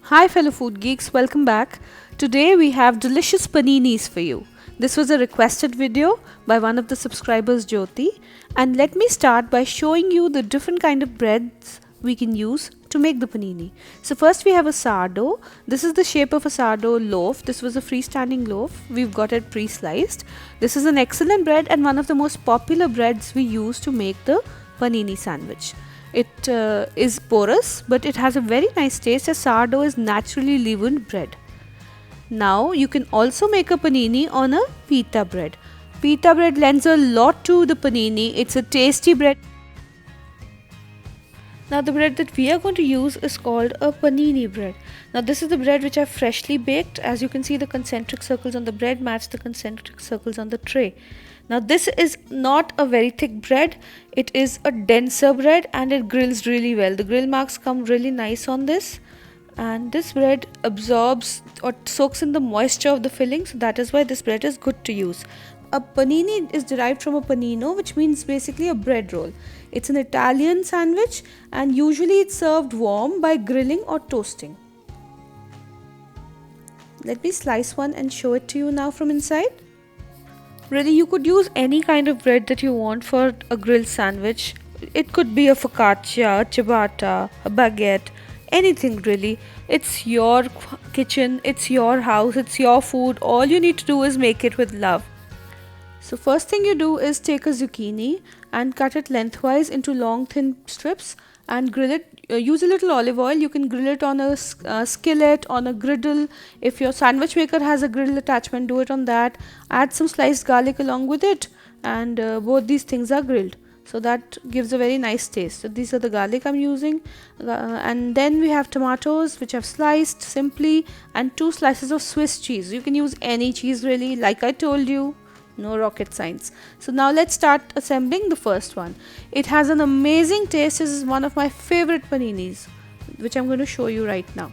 Hi fellow food geeks, welcome back. Today we have delicious paninis for you. This was a requested video by one of the subscribers, Jyoti, and let me start by showing you the different kind of breads we can use to make the panini. So first we have a sourdough. This is the shape of a sourdough loaf. This was a freestanding loaf. We've got it pre-sliced. This is an excellent bread and one of the most popular breads we use to make the panini sandwich. It is porous, but it has a very nice taste as sourdough is naturally leavened bread. Now you can also make a panini on a pita bread. Pita bread lends a lot to the panini. It's a tasty bread. Now the bread that we are going to use is called a panini bread. Now this is the bread which I've freshly baked. As you can see, the concentric circles on the bread match the concentric circles on the tray. Now this is not a very thick bread, it is a denser bread and it grills really well. The grill marks come really nice on this, and this bread absorbs or soaks in the moisture of the filling, so that is why this bread is good to use. A panini is derived from a panino, which means basically a bread roll. It's an Italian sandwich and usually it's served warm by grilling or toasting. Let me slice one and show it to you now from inside. Really, you could use any kind of bread that you want for a grilled sandwich. It could be a focaccia, a ciabatta, a baguette, anything really. It's your kitchen, it's your house, it's your food. All you need to do is make it with love. So first thing you do is take a zucchini and cut it lengthwise into long thin strips and grill it. Use a little olive oil. You can grill it on a skillet, on a griddle. If your sandwich maker has a griddle attachment, do it on that. Add some sliced garlic along with it, and both these things are grilled, so that gives a very nice taste. So these are the garlic I'm using, and then we have tomatoes which I've sliced simply, and 2 slices of Swiss cheese. You can use any cheese really, like I told you. No rocket science. So now let's start assembling the first one. It has an amazing taste. This is one of my favorite paninis, which I'm going to show you right now.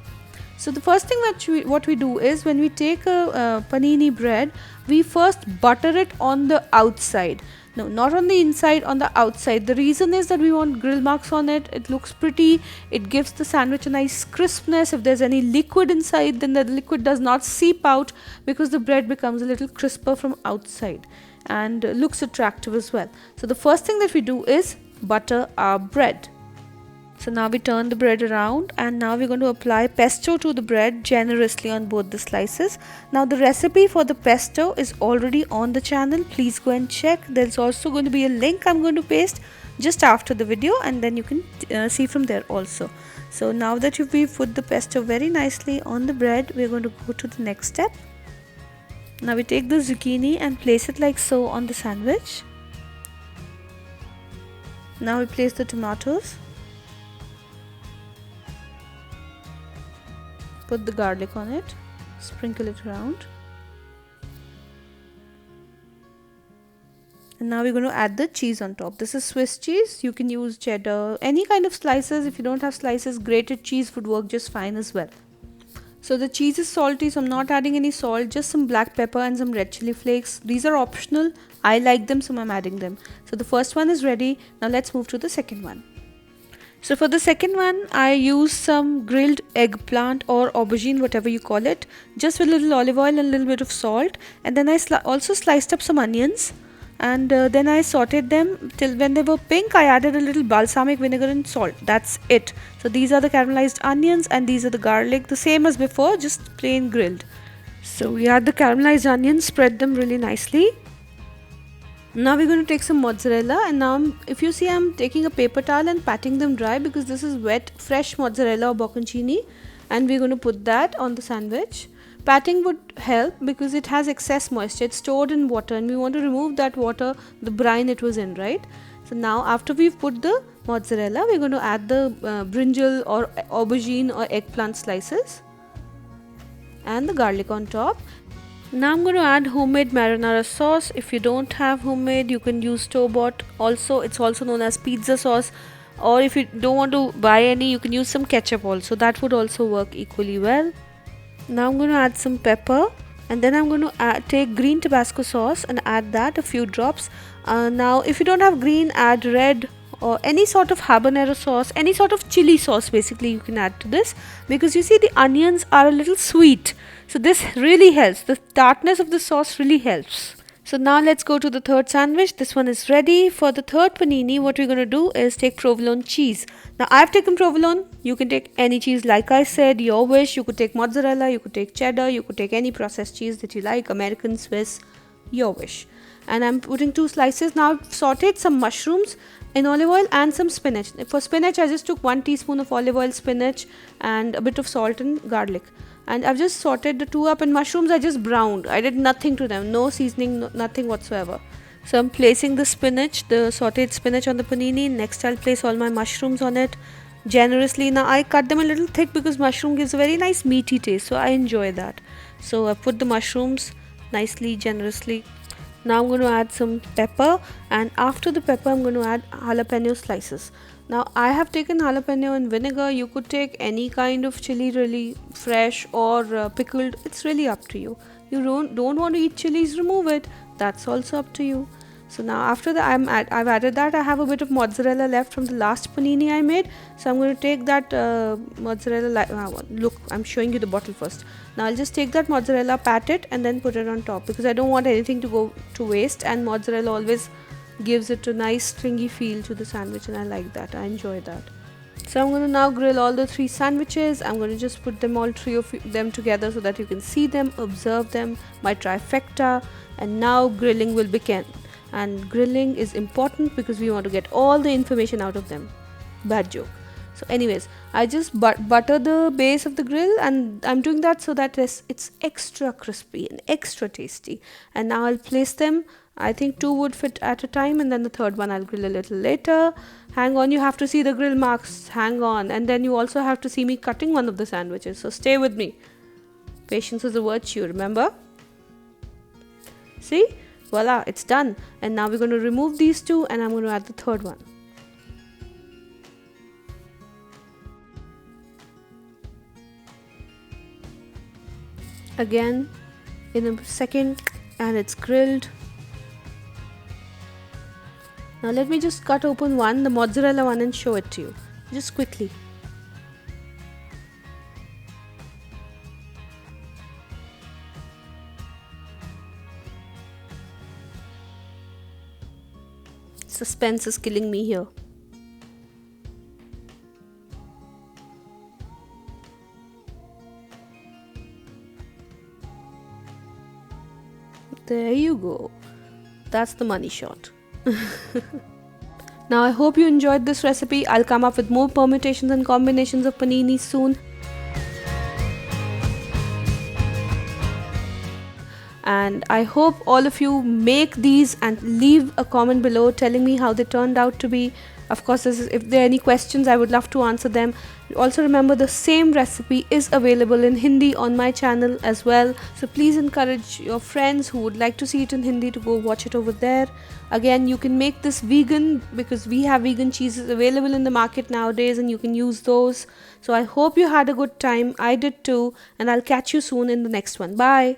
So the first thing that what we do is, when we take a panini bread, we first butter it on the outside. No, not on the inside, on the outside. The reason is that we want grill marks on it. It looks pretty. It gives the sandwich a nice crispness. If there's any liquid inside, then the liquid does not seep out, because the bread becomes a little crisper from outside and looks attractive as well. So the first thing that we do is butter our bread. So now we turn the bread around, and now we're going to apply pesto to the bread generously on both the slices. Now the recipe for the pesto is already on the channel. Please go and check. There's also going to be a link I'm going to paste just after the video, and then you can see from there also. So now that we've put the pesto very nicely on the bread, we're going to go to the next step. Now we take the zucchini and place it like so on the sandwich. Now we place the tomatoes. Put the garlic on it, sprinkle it around, and now we're going to add the cheese on top. This is Swiss cheese. You can use cheddar, any kind of slices. If you don't have slices, grated cheese would work just fine as well. So the cheese is salty, so I'm not adding any salt, just some black pepper and some red chili flakes. These are optional. I like them, so I'm adding them. So the first one is ready. Now let's move to the second one. So for the second one, I use some grilled eggplant or aubergine, whatever you call it, just with a little olive oil and a little bit of salt. And then I also sliced up some onions, and then I sauteed them till when they were pink. I added a little balsamic vinegar and salt. That's it. So these are the caramelized onions, and these are the garlic, the same as before, just plain grilled. So we add the caramelized onions, spread them really nicely. Now we're going to take some mozzarella, and now if you see, I'm taking a paper towel and patting them dry, because this is wet fresh mozzarella or bocconcini, and we're going to put that on the sandwich. Patting would help because it has excess moisture. It's stored in water, and we want to remove that water, the brine it was in, right? So now after we've put the mozzarella, we're going to add the brinjal or aubergine or eggplant slices and the garlic on top. Now I'm going to add homemade marinara sauce. If you don't have homemade, you can use store-bought. Also, it's also known as pizza sauce, or if you don't want to buy any, you can use some ketchup also. That would also work equally well. Now I'm going to add some pepper, and then I'm going to take green Tabasco sauce and add that, a few drops. Now if you don't have green, add red or any sort of habanero sauce, any sort of chili sauce basically you can add to this, because you see the onions are a little sweet. So this really helps. The tartness of the sauce really helps. So now let's go to the third sandwich. This one is ready. For the third panini, what we're going to do is take provolone cheese. Now I've taken provolone. You can take any cheese, like I said, your wish. You could take mozzarella, you could take cheddar, you could take any processed cheese that you like, American, Swiss, your wish. And I'm putting 2 slices. Now I've sauteed some mushrooms in olive oil and some spinach. For spinach, I just took 1 teaspoon of olive oil, spinach, and a bit of salt and garlic. And I've just sauteed the 2 up, and mushrooms I just browned. I did nothing to them, no seasoning, nothing whatsoever. So I'm placing the spinach, the sauteed spinach on the panini. Next I'll place all my mushrooms on it generously. Now I cut them a little thick because mushroom gives a very nice meaty taste, so I enjoy that. So I put the mushrooms nicely, generously. Now I'm going to add some pepper, and after the pepper I'm going to add jalapeno slices. Now I have taken jalapeno and vinegar. You could take any kind of chili, really fresh or pickled. It's really up to you. You don't want to eat chilies, remove it. That's also up to you. So now after that I've added that. I have a bit of mozzarella left from the last panini I made. So I'm going to take that mozzarella. Look, I'm showing you the bottle first. Now I'll just take that mozzarella, pat it, and then put it on top, because I don't want anything to go to waste, and mozzarella always gives it a nice stringy feel to the sandwich, and I like that. I enjoy that. So I'm going to now grill all the 3 sandwiches. I'm going to just put them all 3 of them together so that you can see them, observe them, my trifecta, and now grilling will begin. And grilling is important because we want to get all the information out of them. Bad joke. So anyways, I just butter the base of the grill, and I'm doing that so that it's extra crispy and extra tasty. And now I'll place them. I think 2 would fit at a time, and then the third one I'll grill a little later. Hang on, you have to see the grill marks. Hang on. And then you also have to see me cutting one of the sandwiches. So stay with me. Patience is a virtue, remember? See? Voila, it's done. And now we're going to remove these 2, and I'm going to add the third one. Again in a second, and it's grilled. Now let me just cut open one, the mozzarella one, and show it to you just quickly. Suspense is killing me here. There you go. That's the money shot. Now I hope you enjoyed this recipe. I'll come up with more permutations and combinations of panini soon. And I hope all of you make these and leave a comment below telling me how they turned out to be. Of course, if there are any questions, I would love to answer them. Also remember, the same recipe is available in Hindi on my channel as well. So please encourage your friends who would like to see it in Hindi to go watch it over there. Again, you can make this vegan because we have vegan cheeses available in the market nowadays, and you can use those. So I hope you had a good time. I did too. And I'll catch you soon in the next one. Bye.